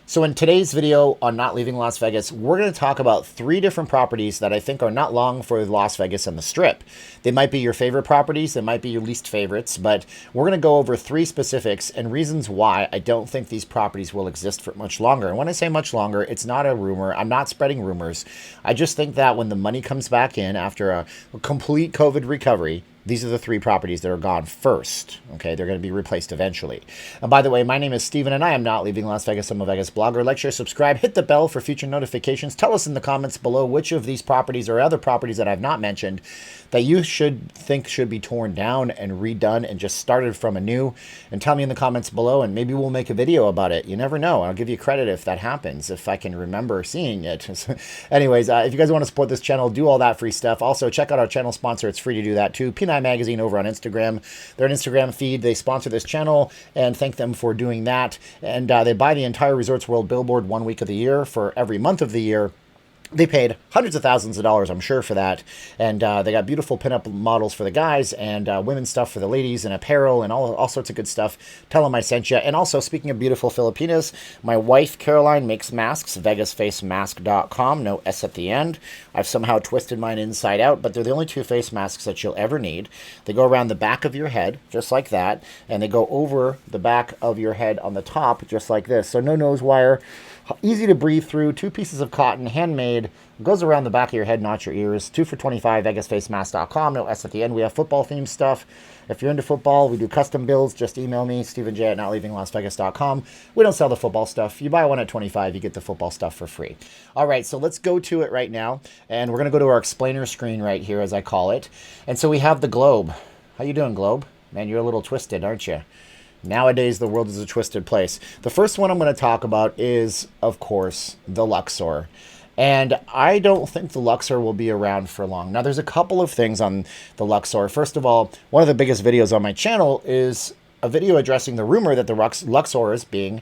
So in today's video on Not Leaving Las Vegas, we're going to talk about 3 different properties that I think are not long for Las Vegas and the Strip. They might be your favorite properties, they might be your least favorites, but we're going to go over 3 specifics and reasons why I don't think these properties will exist for much longer. And when I say much longer, it's not a rumor. I'm not spreading rumors. I just think that when the money comes back in after a complete COVID recovery, these are the 3 properties that are gone first. Okay, they're going to be replaced eventually. And by the way, my name is Steven, and I am not leaving Las Vegas. I'm a Vegas blogger. Like, share, subscribe, hit the bell for future notifications. Tell us in the comments below which of these properties or other properties that I've not mentioned that you should think should be torn down and redone and just started from anew. And tell me in the comments below, and maybe we'll make a video about it. You never know. I'll give you credit if that happens, if I can remember seeing it. Anyways, if you guys want to support this channel, do all that free stuff. Also, check out our channel sponsor. It's free to do that too. P9 Magazine over on Instagram. They're an Instagram feed. They sponsor this channel, and thank them for doing that. And they buy the entire Resorts World billboard 1 week of the year for every month of the year. They paid hundreds of thousands of dollars, I'm sure, for that. And they got beautiful pinup models for the guys and women's stuff for the ladies and apparel and all sorts of good stuff. Tell them I sent you. And also, speaking of beautiful Filipinas, my wife, Caroline, makes masks, vegasfacemask.com, no S at the end. I've somehow twisted mine inside out, but they're the only 2 face masks that you'll ever need. They go around the back of your head, just like that, and they go over the back of your head on the top, just like this. So no nose wire. Easy to breathe through, 2 pieces of cotton, handmade, goes around the back of your head, not your ears. 2 for $25, vegasfacemask.com, no S at the end. We have football-themed stuff. If you're into football, we do custom builds. Just email me, stevenj@notleavinglasvegas.com. We don't sell the football stuff. You buy one at $25, you get the football stuff for free. All right, so let's go to it right now. And we're going to go to our explainer screen right here, as I call it. And so we have the globe. How you doing, globe? Man, you're a little twisted, aren't you? Nowadays, the world is a twisted place. The first one I'm going to talk about is, of course, the Luxor. And I don't think the Luxor will be around for long. Now, there's a couple of things on the Luxor. First of all, one of the biggest videos on my channel is a video addressing the rumor that the Luxor is being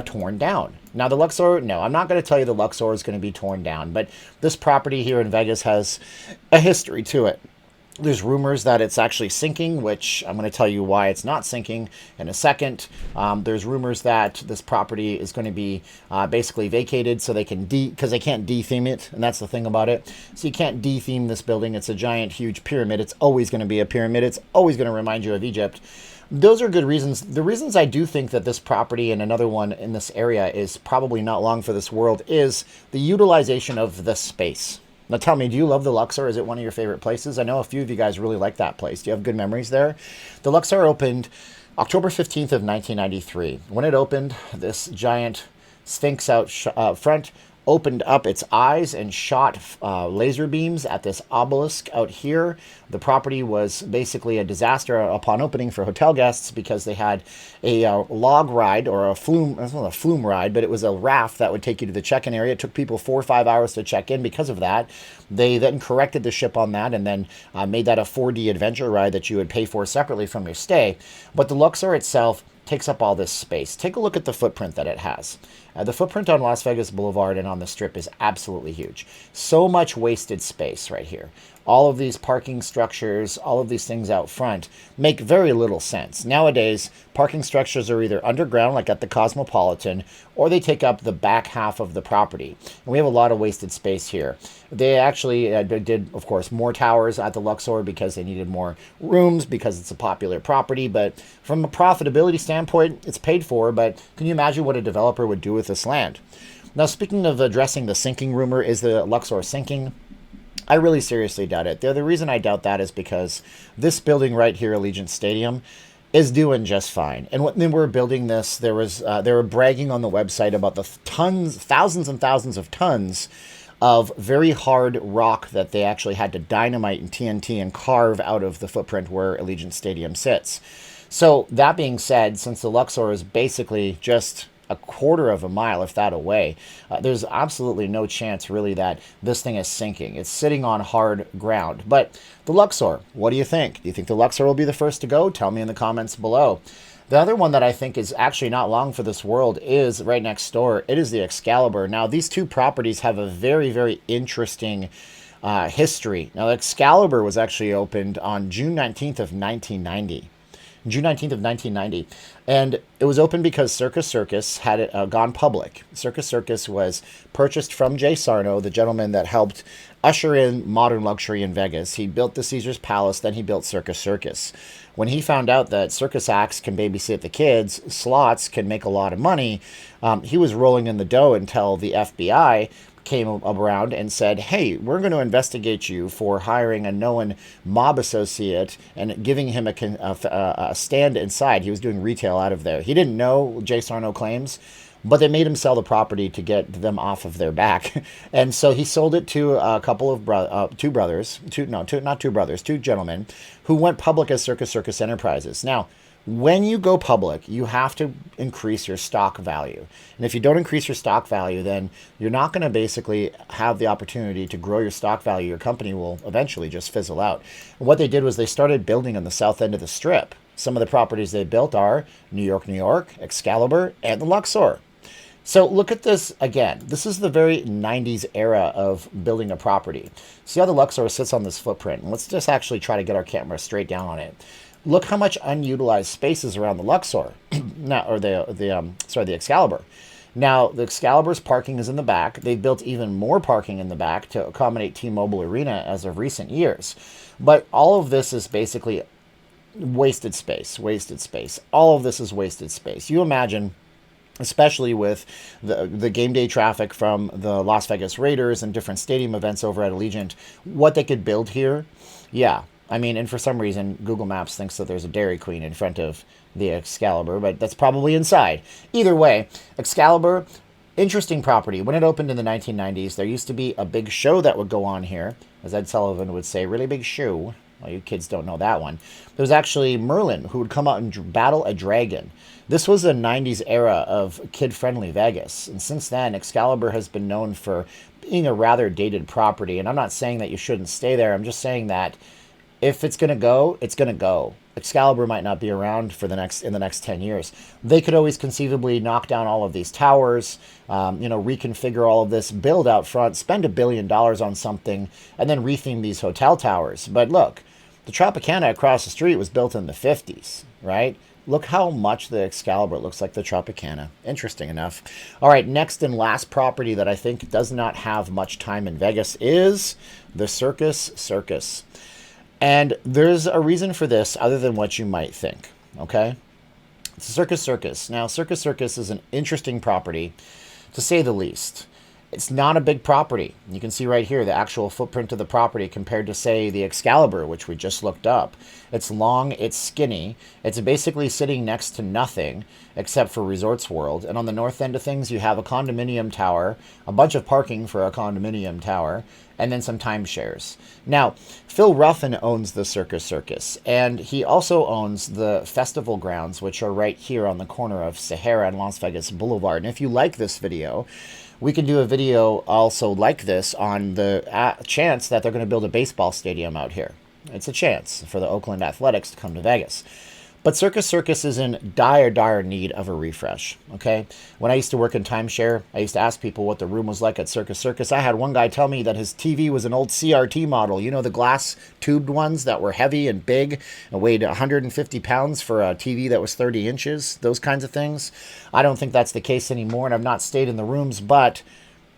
torn down. Now, the Luxor, no, I'm not going to tell you the Luxor is going to be torn down, but this property here in Vegas has a history to it. There's rumors that it's actually sinking, which I'm going to tell you why it's not sinking in a second. There's rumors that this property is going to be basically vacated so they can because they can't de-theme it, and that's the thing about it. So you can't de-theme this building. It's a giant, huge pyramid. It's always going to be a pyramid. It's always going to remind you of Egypt. Those are good reasons. The reasons I do think that this property and another one in this area is probably not long for this world is the utilization of the space. Now tell me, do you love the Luxor? Is it one of your favorite places? I know a few of you guys really like that place. Do you have good memories there? The Luxor opened October 15th of 1993. When it opened, this giant Sphinx out front opened up its eyes and shot laser beams at this obelisk out here. The property was basically a disaster upon opening for hotel guests because they had a log ride or a flume, it's not a flume ride, but it was a raft that would take you to the check-in area. It took people 4 or 5 hours to check in because of that. They then corrected the ship on that and then made that a 4D adventure ride that you would pay for separately from your stay. But the Luxor itself takes up all this space. Take a look at the footprint that it has. The footprint on Las Vegas Boulevard and on the Strip is absolutely huge. So much wasted space right here. All of these parking structures, all of these things out front make very little sense. Nowadays, parking structures are either underground, like at the Cosmopolitan, or they take up the back half of the property. And we have a lot of wasted space here. They actually did, of course, more towers at the Luxor because they needed more rooms because it's a popular property. But from a profitability standpoint, it's paid for. But can you imagine what a developer would do with this land? Now, speaking of addressing the sinking rumor, is the Luxor sinking? I really seriously doubt it. The reason I doubt that is because this building right here, Allegiant Stadium, is doing just fine. And when they were building this, they were bragging on the website about the thousands and thousands of tons of very hard rock that they actually had to dynamite and TNT and carve out of the footprint where Allegiant Stadium sits. So that being said, since the Luxor is basically just a quarter of a mile, if that, away, there's absolutely no chance really that this thing is sinking. It's sitting on hard ground. But the Luxor, what do you think? Do you think the Luxor will be the first to go? Tell me in the comments below. The other one that I think is actually not long for this world is right next door. It is the Excalibur. Now, these 2 properties have a very, very interesting history. Now, the Excalibur was actually opened on June 19th of 1990. June 19th of 1990. And it was open because Circus Circus had gone public. Circus Circus was purchased from Jay Sarno, the gentleman that helped usher in modern luxury in Vegas. He built the Caesars Palace, then he built Circus Circus. When he found out that circus acts can babysit the kids, slots can make a lot of money, he was rolling in the dough until the FBI came around and said, hey, we're going to investigate you for hiring a known mob associate and giving him a stand inside. He was doing retail out of there. He didn't know, Jay Sarno claims, but they made him sell the property to get them off of their back. And so he sold it to a couple of two gentlemen who went public as Circus Circus Enterprises. Now, when you go public, you have to increase your stock value. And if you don't increase your stock value, then you're not going to basically have the opportunity to grow your stock value. Your company will eventually just fizzle out. And what they did was they started building on the south end of the Strip. Some of the properties they built are New York, Excalibur, and the Luxor. So look at this again. This is the very 90s era of building a property. See how the Luxor sits on this footprint? And let's just actually try to get our camera straight down on it. Look how much unutilized space is around the Luxor, the Excalibur. Now, the Excalibur's parking is in the back. They've built even more parking in the back to accommodate T-Mobile Arena as of recent years. But all of this is basically wasted space. All of this is wasted space. You imagine, especially with the game day traffic from the Las Vegas Raiders and different stadium events over at Allegiant, what they could build here. Yeah. I mean, and for some reason, Google Maps thinks that there's a Dairy Queen in front of the Excalibur, but that's probably inside. Either way, Excalibur, interesting property. When it opened in the 1990s, there used to be a big show that would go on here. As Ed Sullivan would say, really big show. Well, you kids don't know that one. There was actually Merlin, who would come out and battle a dragon. This was a 90s era of kid-friendly Vegas. And since then, Excalibur has been known for being a rather dated property. And I'm not saying that you shouldn't stay there. I'm just saying that if it's going to go, it's going to go. Excalibur might not be around in the next 10 years. They could always conceivably knock down all of these towers, reconfigure all of this, build out front, spend $1 billion on something, and then retheme these hotel towers. But look, the Tropicana across the street was built in the 50s, right? Look how much the Excalibur looks like the Tropicana. Interesting enough. All right, next and last property that I think does not have much time in Vegas is the Circus Circus. And there's a reason for this other than what you might think, okay? It's Circus Circus. Now, Circus Circus is an interesting property, to say the least. It's not a big property. You can see right here the actual footprint of the property compared to, say, the Excalibur, which we just looked up. It's long, it's skinny. It's basically sitting next to nothing except for Resorts World. And on the north end of things, you have a condominium tower, a bunch of parking for a condominium tower, and then some timeshares. Now, Phil Ruffin owns the Circus Circus, and he also owns the festival grounds, which are right here on the corner of Sahara and Las Vegas Boulevard. And if you like this video, we can do a video also like this on the chance that they're going to build a baseball stadium out here. It's a chance for the Oakland Athletics to come to Vegas. But Circus Circus is in dire need of a refresh, okay? When I used to work in timeshare, I used to ask people what the room was like at Circus Circus. I had one guy tell me that his TV was an old CRT model. You know, the glass tubed ones that were heavy and big and weighed 150 pounds for a TV that was 30 inches, those kinds of things. I don't think that's the case anymore, and I've not stayed in the rooms, but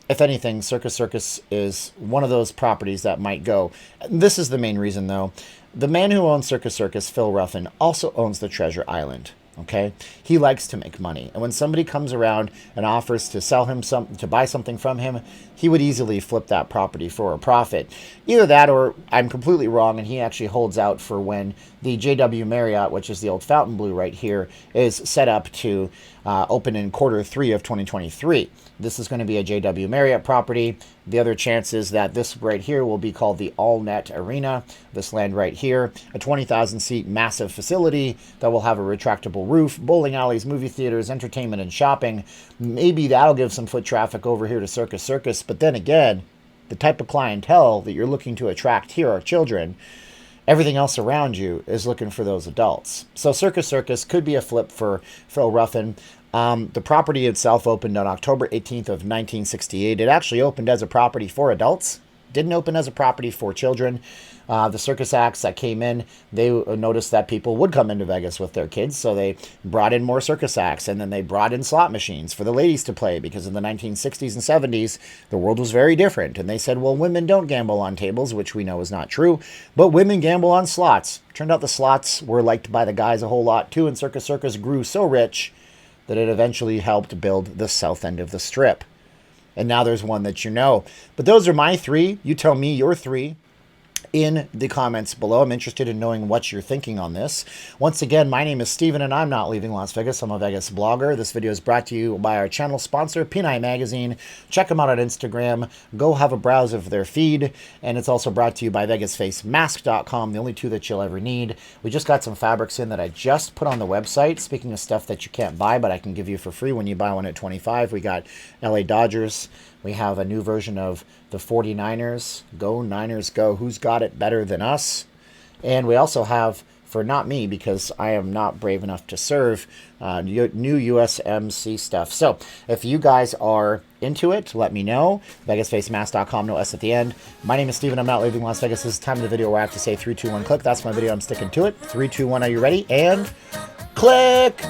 if anything, Circus Circus is one of those properties that might go. This is the main reason, though. The man who owns Circus Circus, Phil Ruffin, also owns the Treasure Island. Okay, he likes to make money, and when somebody comes around and offers to sell him to buy something from him, he would easily flip that property for a profit. Either that, or I'm completely wrong, and he actually holds out for when the JW Marriott, which is the old Fontainebleau right here, is set up to open in Q3 of 2023. This is going to be a JW Marriott property. The other chance is that this right here will be called the All Net Arena. This land right here, a 20,000 seat massive facility that will have a retractable roof, bowling alleys, movie theaters, entertainment, and shopping. Maybe that'll give some foot traffic over here to Circus Circus. But then again, the type of clientele that you're looking to attract here are children. Everything else around you is looking for those adults. So Circus Circus could be a flip for Phil Ruffin. The property itself opened on October 18th of 1968. It actually opened as a property for adults, didn't open as a property for children. The circus acts that came in, they noticed that people would come into Vegas with their kids, so they brought in more circus acts, and then they brought in slot machines for the ladies to play, because in the 1960s and 70s, the world was very different. And they said, well, women don't gamble on tables, which we know is not true, but women gamble on slots. Turned out the slots were liked by the guys a whole lot too, and Circus Circus grew so rich that it eventually helped build the south end of the Strip. And now there's one that you know. But those are my three. You tell me your three in the comments below. I'm interested in knowing what you're thinking on this. Once again, my name is Steven, and I'm not leaving Las Vegas. I'm a Vegas blogger. This video is brought to you by our channel sponsor, P9 Magazine. Check them out on Instagram. Go have a browse of their feed. And it's also brought to you by VegasFaceMask.com, the only two that you'll ever need. We just got some fabrics in that I just put on the website. Speaking of stuff that you can't buy, but I can give you for free when you buy one at $25. We got LA Dodgers. We have a new version of the 49ers. Go Niners, go. Who's got it better than us? And we also have, for not me, because I am not brave enough to serve, new USMC stuff. So if you guys are into it, let me know. VegasFaceMask.com, no S at the end. My name is Steven. I'm not leaving Las Vegas. This is the time of the video where I have to say 3, 2, 1, click. That's my video. I'm sticking to it. 3, 2, 1, are you ready? And click!